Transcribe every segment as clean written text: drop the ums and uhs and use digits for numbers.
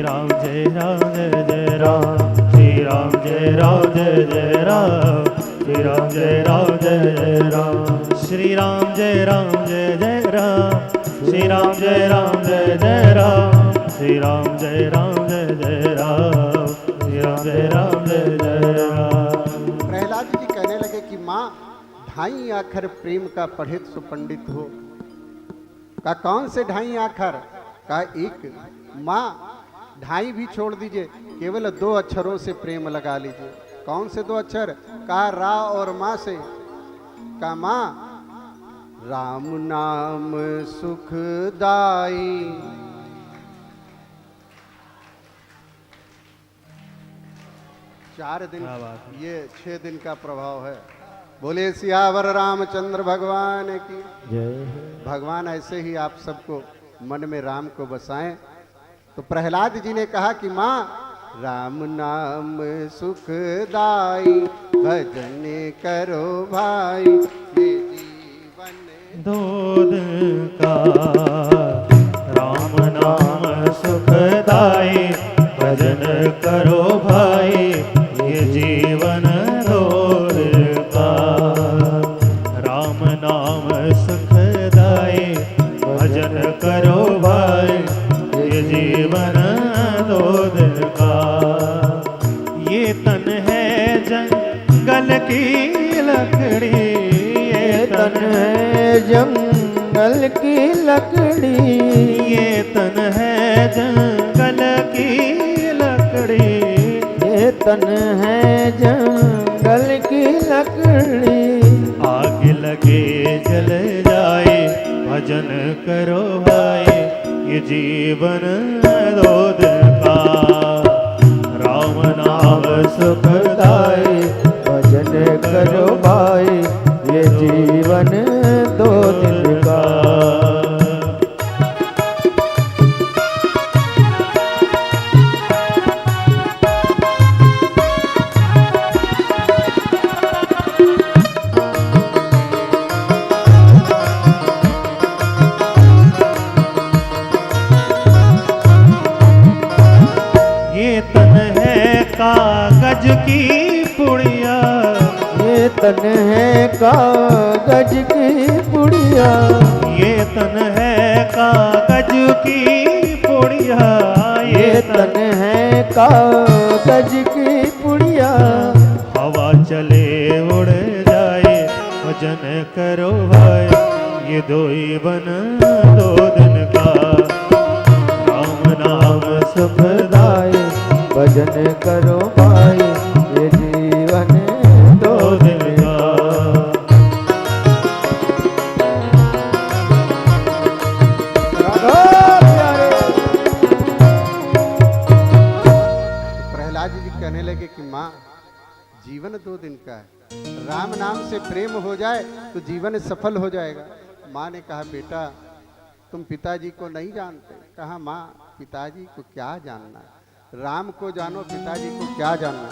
राम जय राम जय जय राम, श्री राम जय राम जय जय राम, श्री राम जय राम जय जय राम, श्री राम जय राम जय जय राम, श्री राम जय राम जय जय राम, श्री राम जय राम जय जय राम, श्री राम जय राम जय जय राम। प्रहलाद जी कहने लगे कि माँ ढाई आखर प्रेम का पढ़ित सुपंडित हो। का कौन से ढाई आखर? का एक। माँ ढाई भी छोड़ दीजिए, केवल 2 अक्षरों से प्रेम लगा लीजिए। कौन से 2 अक्षर? का रा और माँ से। का माँ राम नाम सुखदाई। चार दिन, ये 6 दिन का प्रभाव है। बोले सियावर रामचंद्र भगवान की जय। भगवान ऐसे ही आप सबको मन में राम को बसाएं। तो प्रहलाद जी ने कहा कि माँ राम नाम सुखदाई, भजन करो भाई, ये जीवन दूध का। राम नाम सुखदाई, भजन करो भाई, ये जीवन दूध का। राम नाम सुखदाई, भजन करो भाई, ये जीवन दूध का। ये तन है जंगल की लकड़ी, ये तन है जंगल की लकड़ी, ये तन है जंगल की लकड़ी, ये तन है जंगल की लकड़ी। आग लगे जल जाए, भजन करो भाई, ये जीवन दूध का। राम नाम सुखदाई, भजन करो भाई, ये जीवन 2 दिन का। ये तन है कागज की पुड़िया, ये तन है कागज की पुड़िया, ये तन है कागज की पुड़िया, ये तन है कागज की पुड़िया। हवा चले उड़ जाए, भजन करो भाई, ये 2 ही बन 2 दिन का। राम नाम सुखदाई, भजन करो भाई, ये जीवन 2 दिन का। प्रहलाद जी कहने लगे कि माँ जीवन 2 दिन का है, राम नाम से प्रेम हो जाए तो जीवन सफल हो जाएगा। माँ ने कहा बेटा तुम पिताजी को नहीं जानते। कहा माँ पिताजी को क्या जानना, राम को जानो, पिताजी को क्या जानना।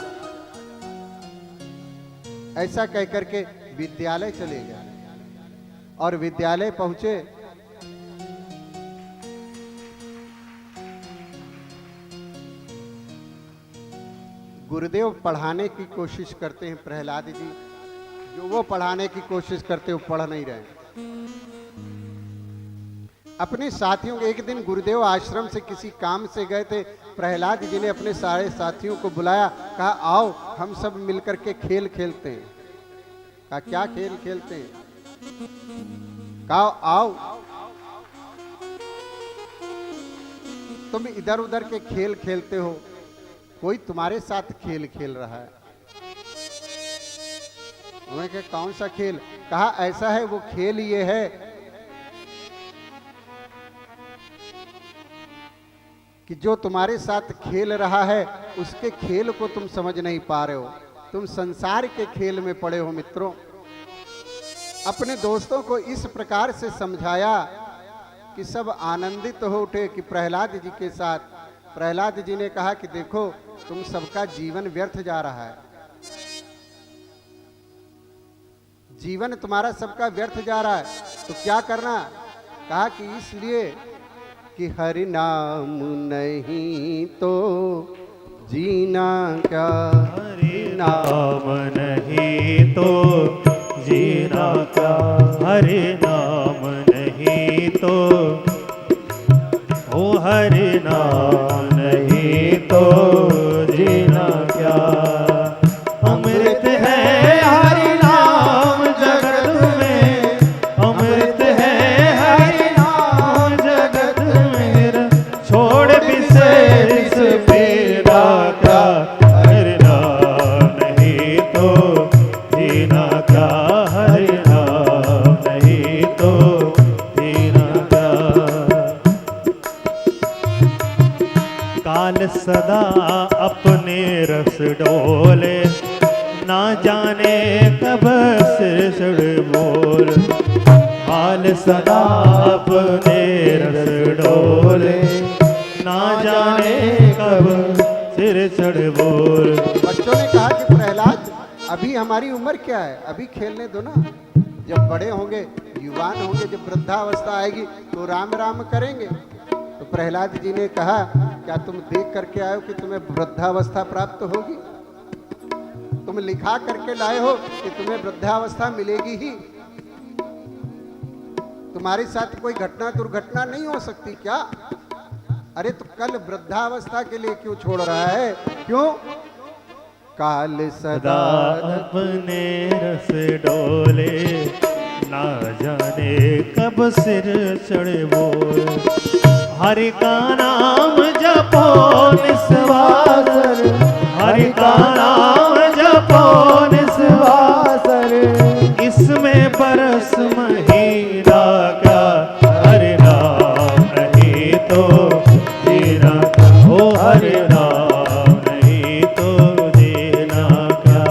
ऐसा कहकर के विद्यालय चले गए और विद्यालय पहुंचे। गुरुदेव पढ़ाने की कोशिश करते हैं, प्रहलाद जी जो वो पढ़ाने की कोशिश करते वो पढ़ नहीं रहे। अपने साथियों को, एक दिन गुरुदेव आश्रम से किसी काम से गए थे, प्रहलाद जी ने अपने सारे साथियों को बुलाया, कहा आओ हम सब मिलकर के खेल खेलते हैं। कहा क्या खेल खेलते हैं? कहा आओ तुम इधर उधर के खेल खेलते हो, कोई तुम्हारे साथ खेल खेल रहा है। उन्होंने कहा कौन सा खेल? कहा ऐसा है, वो खेल ये है कि जो तुम्हारे साथ खेल रहा है उसके खेल को तुम समझ नहीं पा रहे हो, तुम संसार के खेल में पड़े हो। मित्रों, अपने दोस्तों को इस प्रकार से समझाया कि सब आनंदित हो उठे कि प्रहलाद जी के साथ। प्रहलाद जी ने कहा कि देखो तुम सबका जीवन व्यर्थ जा रहा है, जीवन तुम्हारा सबका व्यर्थ जा रहा है, तो क्या करना? कहा कि इसलिए कि हरि नाम नहीं तो जीना क्या। हरि नाम नहीं तो जीना क्या, हरि नाम नहीं तो, ओ हरि नाम नहीं तो जीना क्या। अमृत है हरि नाम जगत में, अमृत है हरि नाम जगत में, छोड़ विशेष फेरा क्या, हरि नाम नहीं तो जीना क्या, हरि नाम नहीं तो जीना क्या। काल सदा अपने रस डोले, ना जाने कब सिर बोल। काल सदा अपने रस डोले, ना जाने कब सिर चढ़ बोल। बच्चों ने कहा कि प्रहलाद अभी हमारी उम्र क्या है, अभी खेलने दो ना, जब बड़े होंगे, युवान होंगे, जब वृद्धावस्था आएगी तो राम राम करेंगे। तो प्रहलाद जी ने कहा, क्या तुम देख करके आए हो कि तुम्हें वृद्धावस्था प्राप्त होगी? तुम लिखा करके लाए हो कि तुम्हें वृद्धावस्था मिलेगी ही? तुम्हारे साथ कोई घटना दुर्घटना नहीं हो सकती क्या? अरे तो कल वृद्धावस्था के लिए क्यों छोड़ रहा है? क्यों? काल सदा अपने रस डोले, ना जाने कब सिर चढ़े बोल। हरि का नाम जपो निस्वासर, हरि का नाम जपो निस्वासर, इसमें बरस महीना क्या, हरि नाम नहीं तो जीना क्या, ओ हरि नाम नहीं तो जीना क्या।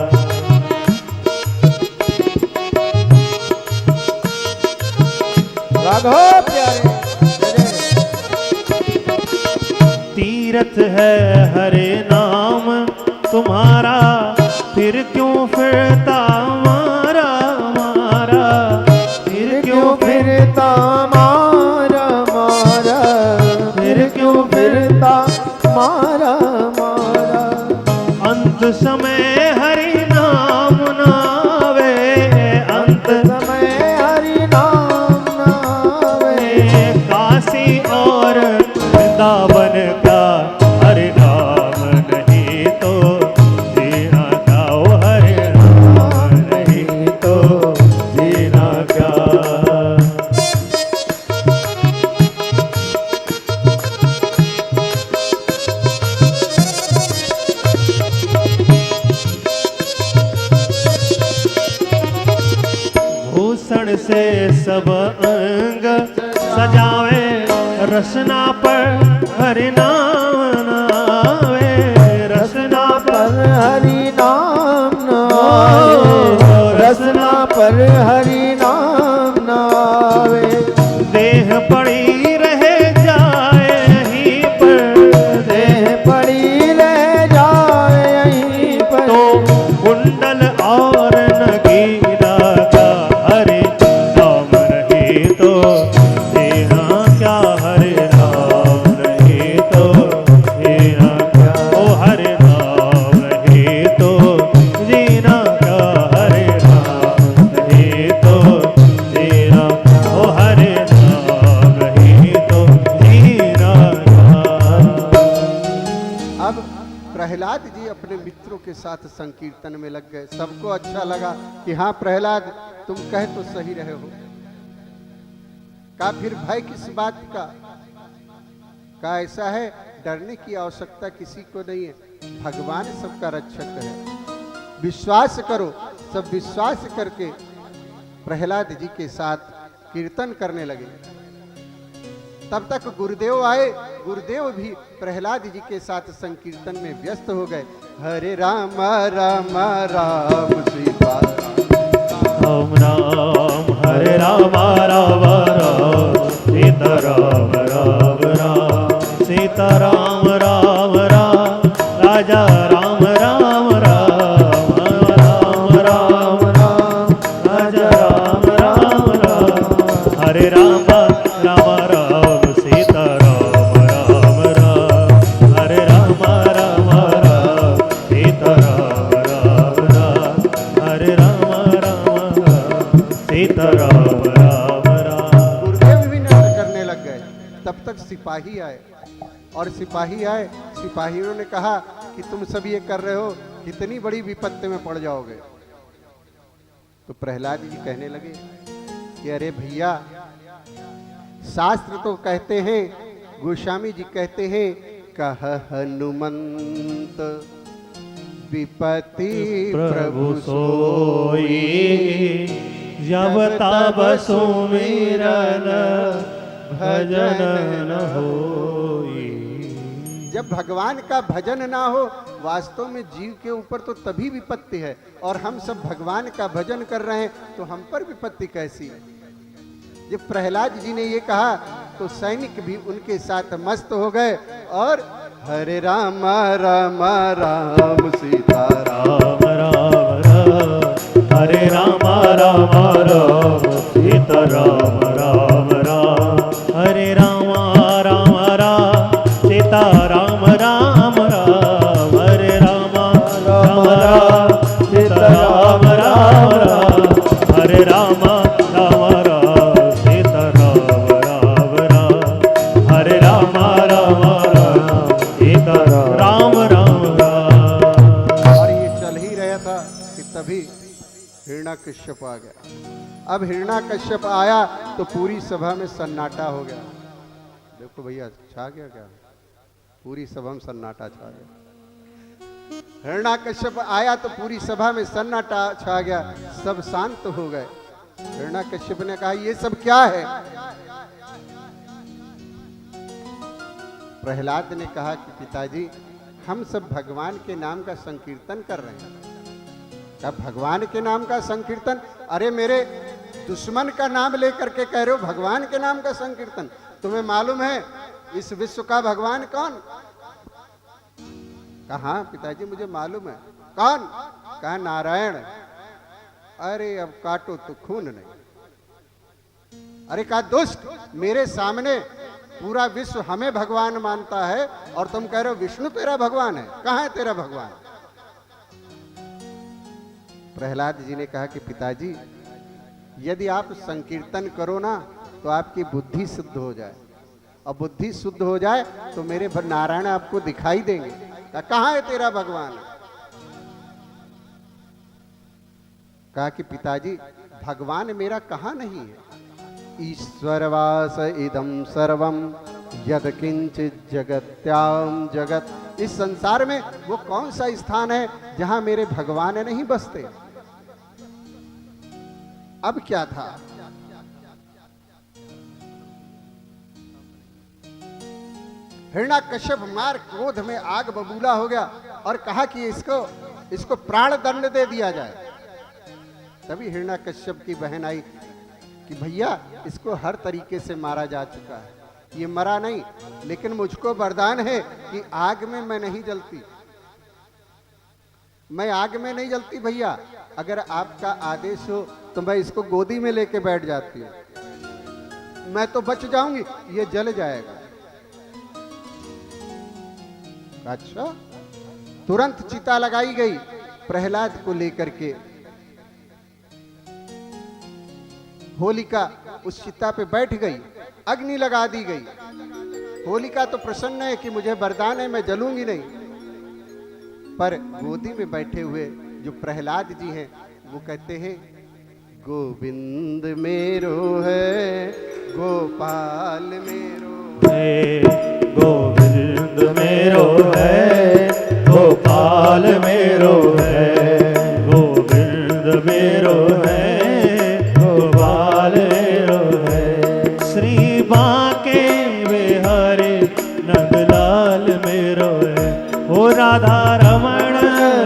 राघव प्यारे तीरथ है हरे नाम तुम्हारा, फिर क्यों फिरता मारा मारा, फिर क्यों फिरता मारा मारा, फिर क्यों फिरता मारा मारा। अंत समय हरि नाम नावे, अंत समय हरि नाम नावे, काशी और वृंदावन का हरि नाम नहीं तो जीना क्या, ओ हरि नाम नहीं तो जीना क्या। भूषण से सब अंग सजावे, रसना पर हरि नाम नावे, रसना पर हरि नाम नावे, रसना पर हरि नाम नावे। देह पड़ी रहे जाए यहीं पर, देह पड़ी रह जाए यहीं पर, तो कुंडल और नगीना का हरि नाम नहीं तो जीना क्या, हरि नाम नहीं तो जीना क्या, ओ हरि नाम नहीं तो जीना क्या, हरि नाम नहीं तो जीना, ओ हरि नाम नहीं तो जीना क्या। अब प्रहलाद जी अपने मित्रों के साथ संकीर्तन में लग गए। सबको अच्छा लगा कि हाँ प्रहलाद तुम कह तो सही रहे हो। का फिर भय किस बात का? का ऐसा है, डरने की आवश्यकता किसी को नहीं है, भगवान सबका रक्षक है। विश्वास करो। सब विश्वास करके प्रहलाद जी के साथ कीर्तन करने लगे। तब तक गुरुदेव आए। गुरुदेव भी प्रहलाद जी के साथ संकीर्तन में व्यस्त हो गए। हरे राम राम राम सीता राम राम, हरे राम राम राम, सीता राम राम राम, सीता राम राम राम, राजा राम राम राम, राम राम राम, राजा राम राम राम, हरे राम राम राम, सीता राम सिपाही आए, और सिपाही आए, सिपाहियों ने कहा कि तुम सब ये कर रहे हो, कितनी बड़ी विपत्ति में पड़ जाओगे। तो प्रहलाद जी कहने लगे कि अरे भैया, शास्त्र तो कहते हैं, गोस्वामी जी कहते हैं, कह हनुमंत विपत्ति प्रभु सोई, जब तब सुमिरन भजन न होई। जब भगवान का भजन ना हो, वास्तव में जीव के ऊपर तो तभी विपत्ति है, और हम सब भगवान का भजन कर रहे हैं तो हम पर विपत्ति कैसी है। जब प्रहलाद जी ने ये कहा तो सैनिक भी उनके साथ मस्त हो गए, और हरे राम राम राम सीता राम राम राम, हरे राम राम राम, सीता राम राम राम, हरे राम राम राम, सीता राम राम राम, हरे राम राम राम, सीता राम राम राम, हरे राम राम राम, सीता राम राम राम, हरे राम राम राम, सीता राम राम राम। और ये चल ही रहा था कि तभी हिरण्यकश्यप आ गया। अब हिरण्यकश्यप आया तो पूरी सभा में सन्नाटा हो गया। देखो भैया, छा गया क्या? पूरी सभा में सन्नाटा छा गया। हिरण्यकश्यप आया तो पूरी सभा में सन्नाटा छा गया, सब शांत हो गए। हिरण्यकश्यप ने कहा, ये सब क्या है? प्रहलाद ने कहा कि पिताजी, हम सब भगवान के नाम का संकीर्तन कर रहे हैं। क्या भगवान के नाम का संकीर्तन? अरे मेरे दुश्मन का नाम लेकर के कह रहे हो भगवान के नाम का संकीर्तन? तुम्हें मालूम है इस विश्व का भगवान कौन? कहा पिताजी मुझे मालूम है। कौन? कहा नारायण। अरे अब काटो तो खून नहीं। अरे कहा दुष्ट, मेरे सामने पूरा विश्व हमें भगवान मानता है और तुम कह रहे हो विष्णु तेरा भगवान है। कहां है तेरा भगवान? प्रहलाद जी ने कहा कि पिताजी, यदि आप संकीर्तन करो ना तो आपकी बुद्धि शुद्ध हो जाए, और बुद्धि शुद्ध हो जाए तो मेरे नारायण आपको दिखाई देंगे। कहां है तेरा भगवान? कहा कि पिताजी, भगवान मेरा कहां नहीं है। ईश्वरवास इदम सर्वम यद किंचित जगत्याम जगत। इस संसार में वो कौन सा स्थान है जहां मेरे भगवान नहीं बसते? अब क्या था? हिरण्यकश्यप मार क्रोध में आग बबूला हो गया और कहा कि इसको प्राण दंड दे दिया जाए। तभी हिरण्यकश्यप की बहन आई कि भैया, इसको हर तरीके से मारा जा चुका है, ये मरा नहीं, लेकिन मुझको वरदान है कि आग में मैं नहीं जलती, मैं आग में नहीं जलती भैया। अगर आपका आदेश हो तो मैं इसको गोदी में लेके बैठ जाती हूँ, मैं तो बच जाऊंगी, ये जल जाएगा। अच्छा, तुरंत चिता लगाई गई प्रहलाद को लेकर के। होलिका उस चिता पे बैठ गई, अग्नि लगा दी गई। होलिका तो प्रसन्न है कि मुझे वरदान है, मैं जलूंगी नहीं, पर गोदी में बैठे हुए जो प्रहलाद जी हैं वो कहते हैं, गोविंद मेरो है, गोपाल मेरो है, गोविंद मेरो है, गोपाल मेरो है, गोविंद मेरो है, गोपाल मेरो है। श्री बांके बिहारी नंदलाल मेरो है, ओ राधा रमण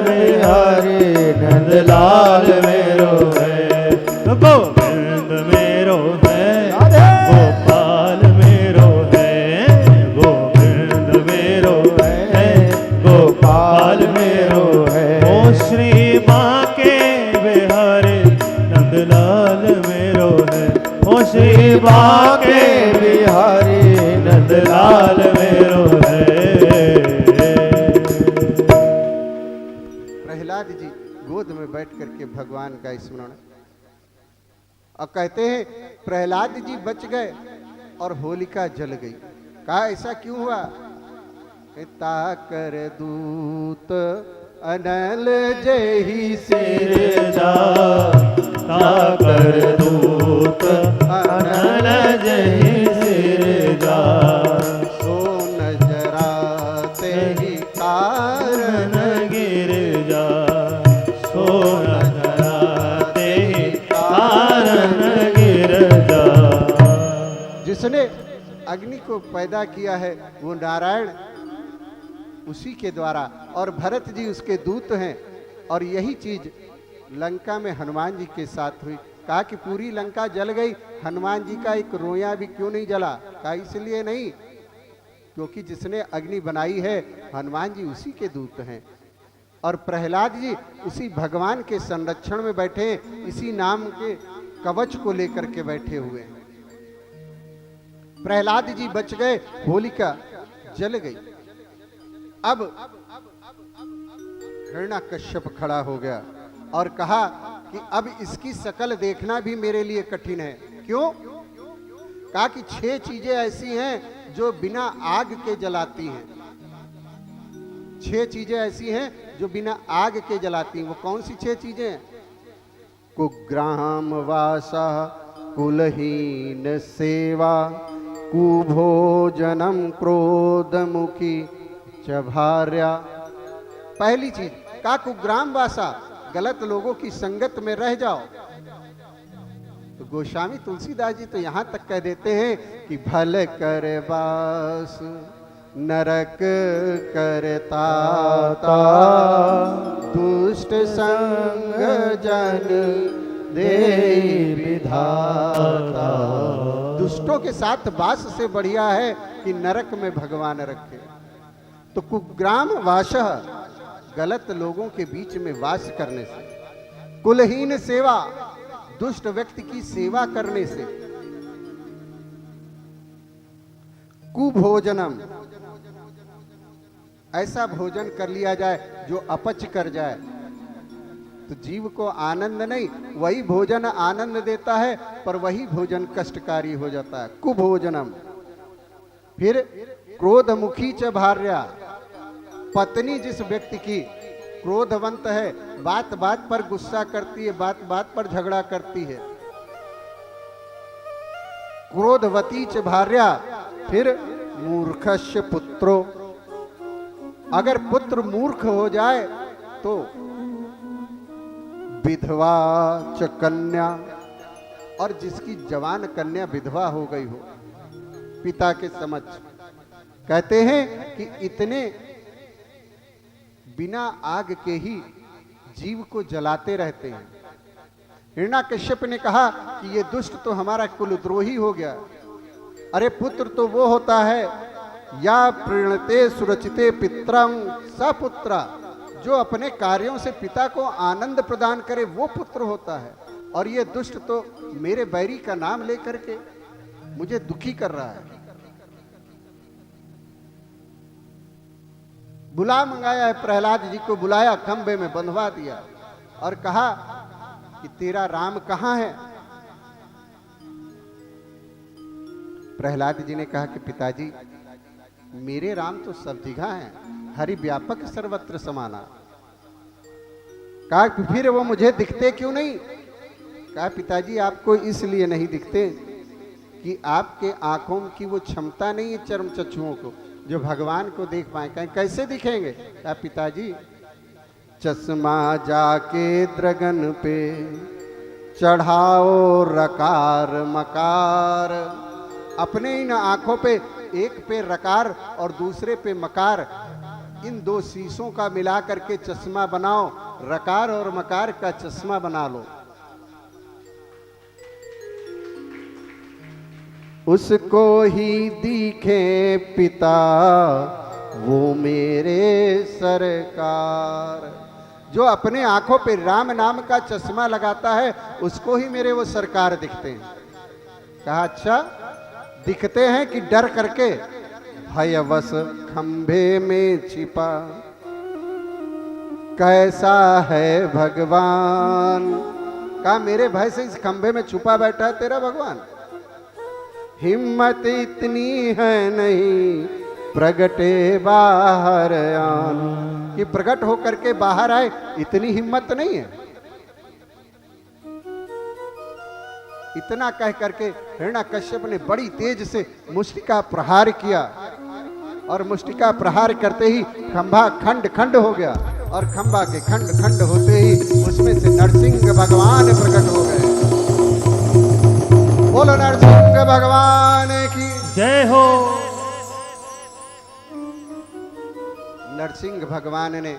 बिहारी नंदलाल मेरो है। गोविंद मेरो है, गोपाल मेरो है, गोविंद मेरो है, गोपाल मेरो है। ओ श्री बांके बिहारी नंदलाल मेरो है, ओ श्री बांके बिहारी नंदलाल मेरो है। प्रहलाद जी गोद में बैठ करके भगवान का स्मरण, और कहते हैं प्रहलाद जी बच गए और होलिका जल गई। कहा ऐसा क्यों हुआ? ताकर दूत अनल जही सिर जा ताकर दूत अनल जही सिर जा सो नजराते ही कारण गिर जा सो नजराते ही कारण गिर जा। जिसने अग्नि को पैदा किया है वो नारायण, उसी के द्वारा, और भरत जी उसके दूत हैं। और यही चीज लंका में हनुमान जी के साथ हुई। कहा कि पूरी लंका जल गई, हनुमान जी का एक रोया भी क्यों नहीं जला? कहा इसलिए नहीं, क्योंकि जिसने अग्नि बनाई है हनुमान जी उसी के दूत हैं। और प्रहलाद जी उसी भगवान के संरक्षण में बैठे, इसी नाम के कवच को लेकर के बैठे हुए हैं। प्रहलाद जी बच गए, होलिका जल गई। अब हिरण्यकश्यप खड़ा हो गया और कहा कि अब इसकी शकल देखना भी मेरे लिए कठिन है। क्यों? कहा कि 6 चीजें ऐसी हैं जो बिना आग के जलाती हैं। 6 चीजें ऐसी हैं जो बिना आग के जलाती हैं। वो कौन सी 6 चीजें हैं? कुग्राम वासा कुलहीन सेवा कुभोजनम क्रोधमुखी चभार्या। पहली चीज का कुग्राम वासा, गलत लोगों की संगत में रह जाओ। तो गोस्वामी तुलसीदास जी तो यहां तक कह देते हैं कि भल कर वास नरक करता दुष्ट संग जन दे विधाता। दुष्टों के साथ वास से बढ़िया है कि नरक में भगवान रखे। तो कुग्राम वासः, गलत लोगों के बीच में वास करने से। कुलहीन सेवा, दुष्ट व्यक्ति की सेवा करने से। कुभोजनम, ऐसा भोजन कर लिया जाए जो अपच कर जाए, तो जीव को आनंद नहीं, वही भोजन आनंद देता है पर वही भोजन कष्टकारी हो जाता है। कुभोजनम। फिर क्रोधमुखी च भार्या, पत्नी जिस व्यक्ति की क्रोधवंत है, बात बात पर गुस्सा करती है, बात बात पर झगड़ा करती है, क्रोधवती च भार्या। फिर मूर्खस्य पुत्रो, अगर पुत्र मूर्ख हो जाए तो विधवा च कन्या, और जिसकी जवान कन्या विधवा हो गई हो पिता के समक्ष। कहते हैं कि इतने बिना आग के ही जीव को जलाते रहते हैं। हिरण्यकश्यप ने कहा कि ये दुष्ट तो हमारा कुलद्रोही हो गया। अरे पुत्र तो वो होता है या प्रीणते सुरचिते पित्रं सपुत्रा, जो अपने कार्यों से पिता को आनंद प्रदान करे, वो पुत्र होता है। और ये दुष्ट तो मेरे बैरी का नाम लेकर के मुझे दुखी कर रहा है। बुला मंगाया है, प्रहलाद जी को बुलाया, खंबे में बंधवा दिया और कहा कि तेरा राम कहां है? प्रहलाद जी ने कहा कि पिताजी मेरे राम तो सब जगह हैं, हरि व्यापक सर्वत्र समाना। कहा फिर वो मुझे दिखते क्यों नहीं? कहा पिताजी आपको इसलिए नहीं दिखते कि आपके आंखों की वो क्षमता नहीं है चर्म चक्षुओं को जो भगवान को देख पाए। कहें कैसे दिखेंगे? कहा पिताजी चश्मा जाके द्रगन पे चढ़ाओ रकार मकार। अपने इन आंखों पे, एक पे रकार और दूसरे पे मकार, इन 2 शीशों का मिला करके चश्मा बनाओ, रकार और मकार का चश्मा बना लो। उसको ही दिखे पिता वो मेरे सरकार। जो अपने आंखों पे राम नाम का चश्मा लगाता है उसको ही मेरे वो सरकार दिखते हैं। कहा अच्छा दिखते हैं कि डर करके? भयवश खंभे में छिपा कैसा है भगवान। कहा मेरे भय से इस खंभे में छुपा बैठा है तेरा भगवान। हिम्मत इतनी है नहीं प्रगटे बाहर आन, कि प्रकट होकर के बाहर आए, इतनी हिम्मत नहीं है। इतना कह करके हिरण्याकश्यप ने बड़ी तेज से मुष्टिका प्रहार किया और मुष्टिका प्रहार करते ही खंभा खंड खंड हो गया और खंभा के खंड खंड होते ही उसमें से नरसिंह भगवान प्रकट हो गए। बोलो नरसिंह भगवान की जय हो। नरसिंह भगवान ने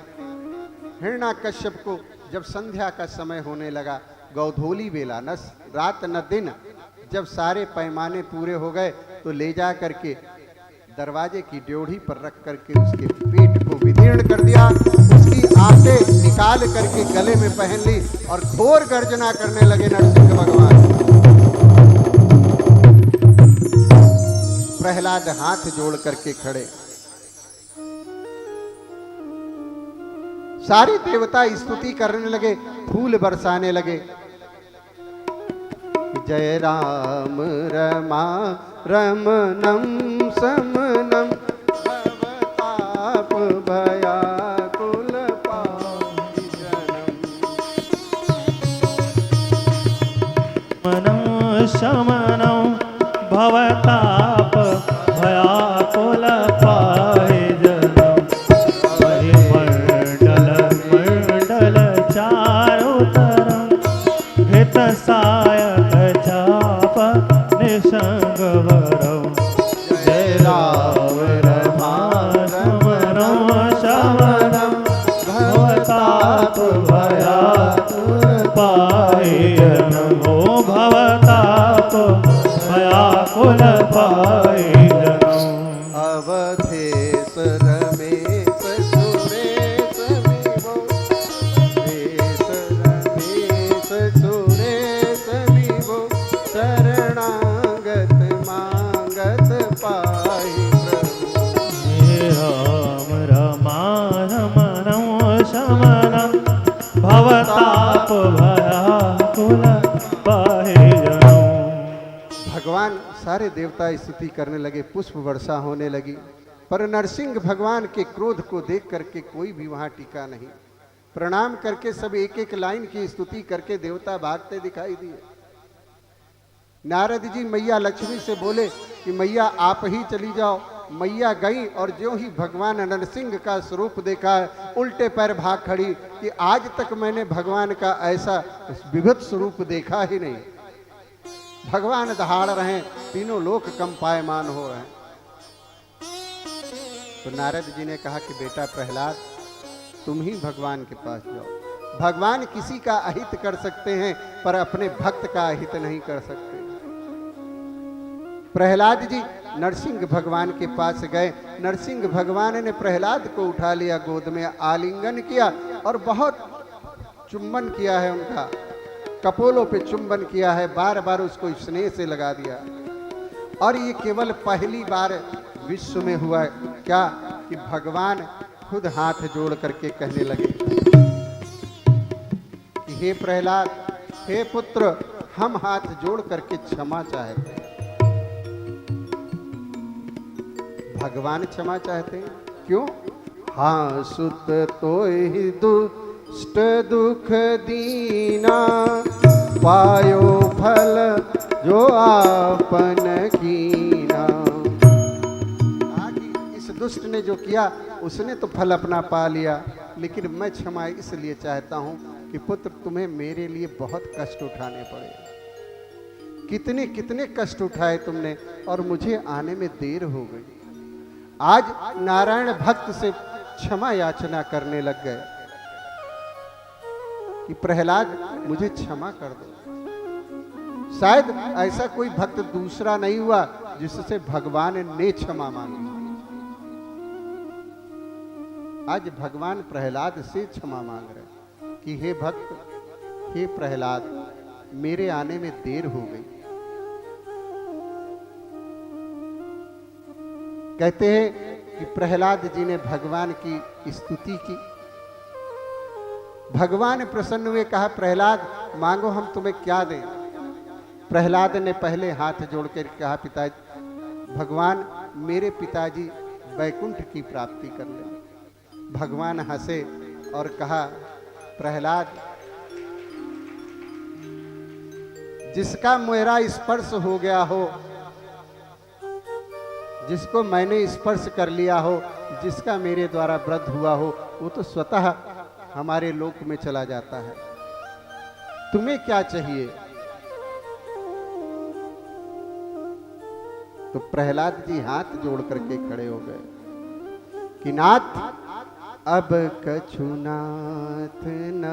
हिरण्याकश्यप को जब संध्या का समय होने लगा, गौधोली बेला, न रात न दिन, जब सारे पैमाने पूरे हो गए तो ले जा करके दरवाजे की ड्योढ़ी पर रख करके उसके पेट को विदीर्ण कर दिया, उसकी आंखें निकाल करके गले में पहन ली और घोर गर्जना करने लगे नरसिंह भगवान। प्रहलाद हाथ जोड़ करके खड़े, सारी देवता स्तुति करने लगे, फूल बरसाने लगे। जय राम रमा रमनम समनम भवताप भयाकुल पाहिजनम। मनम शमनम भवताप भयाकुल पाहिजनम। परिमंडल मंडल चारों तरफ हित सायक चाप निसंग वरम। जय राम रमा रमनम शमनम भवताप भयाकुल पाहिजनम। ओ भवताप भयाकुल पाहिजनम। अवधेश रमेश सुरेश विभो, देश रमेश सुरेश विभो, शरणागत मांगत पाहि प्रभु। हे राम रमा रमनम शमनम भवताप भयाकुल पाहिजनम। भगवान सारे देवता स्तुति करने लगे, पुष्प वर्षा होने लगी, पर नरसिंह भगवान के क्रोध को देख करके कोई भी वहां टिका नहीं। प्रणाम करके सब एक एक लाइन की स्तुति करके देवता भागते दिखाई दिए। नारद जी मैया लक्ष्मी से बोले कि मैया आप ही चली जाओ। मैया गई और ज्यों ही भगवान नरसिंह का स्वरूप देखा, उल्टे पैर भाग खड़ी कि आज तक मैंने भगवान का ऐसा विभुत स्वरूप देखा ही नहीं। भगवान दहाड़ रहे हैं, तीनों लोक कंपायमान हो रहे हैं। तो नारद जी ने कहा कि बेटा प्रहलाद, तुम ही भगवान के पास जाओ। भगवान किसी का अहित कर सकते हैं पर अपने भक्त का अहित नहीं कर सकते। प्रहलाद जी नरसिंह भगवान के पास गए। नरसिंह भगवान ने प्रहलाद को उठा लिया, गोद में आलिंगन किया और बहुत चुम्बन किया है, उनका कपोलों पे चुंबन किया है, बार बार उसको स्नेह से लगा दिया। और ये केवल पहली बार विश्व में हुआ है क्या कि भगवान खुद हाथ जोड़ करके कहने लगे कि हे प्रहलाद, हे पुत्र, हम हाथ जोड़ करके क्षमा चाहते हैं। भगवान क्षमा चाहते हैं, क्यों? हाँ सुत तो ही दुष्ट दुख दीना, पायो फल जो आपन कीना। इस दुष्ट ने जो किया उसने तो फल अपना पा लिया, लेकिन मैं क्षमा इसलिए चाहता हूं कि पुत्र तुम्हें मेरे लिए बहुत कष्ट उठाने पड़े। कितने कितने कष्ट उठाए तुमने और मुझे आने में देर हो गई। आज नारायण भक्त से क्षमा याचना करने लग गए कि प्रहलाद मुझे क्षमा कर दो। शायद ऐसा कोई भक्त दूसरा नहीं हुआ जिससे भगवान ने क्षमा मांगी। आज भगवान प्रहलाद से क्षमा मांग रहे कि हे भक्त, हे प्रहलाद, मेरे आने में देर हो गई। कहते हैं कि प्रहलाद जी ने भगवान की स्तुति की। भगवान प्रसन्न हुए, कहा प्रहलाद मांगो हम तुम्हें क्या दें। प्रहलाद ने पहले हाथ जोड़ कर कहा, पिता भगवान मेरे पिताजी वैकुंठ की प्राप्ति कर ले। भगवान हंसे और कहा, प्रहलाद जिसका मेरा स्पर्श हो गया हो, जिसको मैंने स्पर्श कर लिया हो, जिसका मेरे द्वारा वृद्ध हुआ हो, वो तो स्वतः हमारे लोक में चला जाता है। तुम्हें क्या चाहिए? तो प्रहलाद जी हाथ जोड़ करके खड़े हो गए कि नाथ अब कछु नाथ न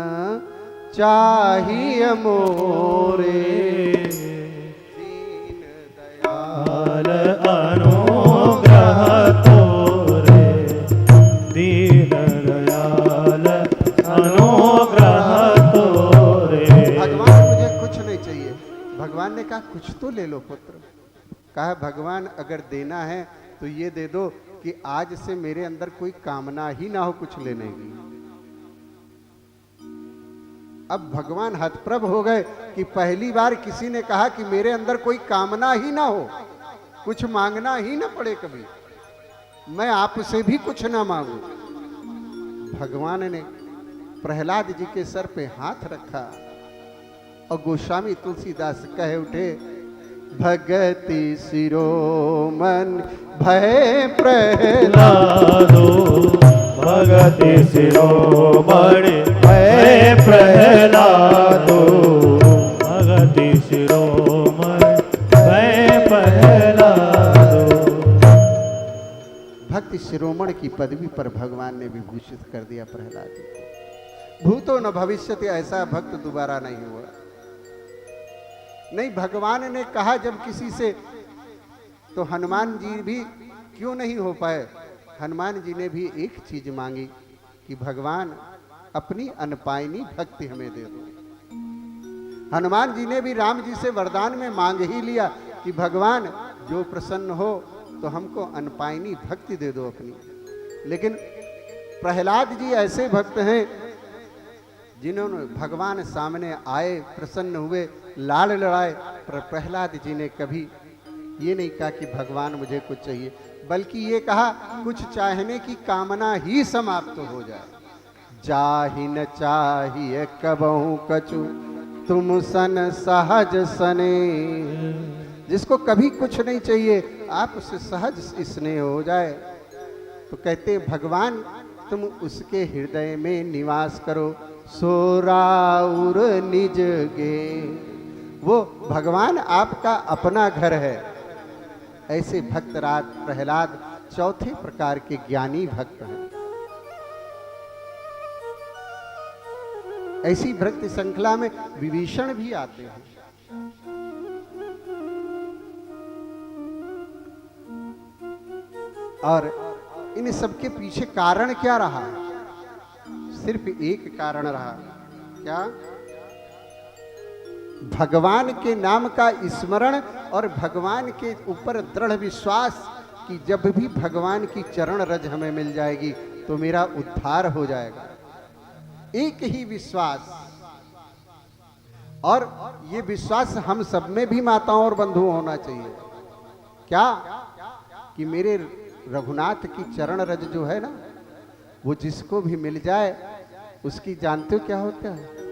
चाहिए मोरे, दीन दयाल अनुग्रह तोरे, दीन दयाल अनुग्रह तोरे। भगवान मुझे कुछ नहीं चाहिए। भगवान ने कहा कुछ तो ले लो पुत्र। कहा भगवान अगर देना है तो ये दे दो कि आज से मेरे अंदर कोई कामना ही ना हो कुछ लेने की। अब भगवान हतप्रभ हो गए कि पहली बार किसी ने कहा कि मेरे अंदर कोई कामना ही ना हो, कुछ मांगना ही ना पड़े, कभी मैं आपसे भी कुछ ना मांगू। भगवान ने प्रहलाद जी के सर पे हाथ रखा और गोस्वामी तुलसीदास कहे उठे, भगति शिरोमन भय प्रहलादो, भगति शिरोमणि भय प्रहलादो, भगति शिरोमणि भय प्रहलादो। भक्ति शिरोमणि की पदवी पर भगवान ने विभूषित कर दिया प्रहलाद जी को। भूतो न भविष्यति, ऐसा भक्त दोबारा नहीं हुआ। नहीं, भगवान ने कहा जब किसी से, तो हनुमान जी भी क्यों नहीं हो पाए? हनुमान जी ने भी एक चीज मांगी कि भगवान अपनी अनपायनी भक्ति हमें दे दो। हनुमान जी ने भी राम जी से वरदान में मांग ही लिया कि भगवान जो प्रसन्न हो तो हमको अनपायनी भक्ति दे दो अपनी। लेकिन प्रहलाद जी ऐसे भक्त हैं जिन्होंने भगवान सामने आए, प्रसन्न हुए, लाड़ लड़ाए, पर प्रहलाद जी ने कभी ये नहीं कहा कि भगवान मुझे कुछ चाहिए, बल्कि ये कहा कुछ चाहने की कामना ही समाप्त हो जाए। जाहि न चाहिए कबहू कछु तुम सन सहज सने। जिसको कभी कुछ नहीं चाहिए, आप उससे सहज स्नेह हो जाए, तो कहते भगवान तुम उसके हृदय में निवास करो, सोराउर निज गे। वो भगवान आपका अपना घर है। ऐसे भक्त राज प्रहलाद चौथे प्रकार के ज्ञानी भक्त हैं। ऐसी भक्ति श्रृंखला में विभीषण भी आते हैं। और इन सबके पीछे कारण क्या रहा? सिर्फ एक कारण रहा, क्या? भगवान के नाम का स्मरण और भगवान के ऊपर दृढ़ विश्वास कि जब भी भगवान की चरण रज हमें मिल जाएगी तो मेरा उद्धार हो जाएगा। एक ही विश्वास, और ये विश्वास हम सब में भी माताओं और बंधुओं होना चाहिए। क्या? कि मेरे रघुनाथ की चरण रज जो है ना, वो जिसको भी मिल जाए उसकी, जानते हो क्या होता है?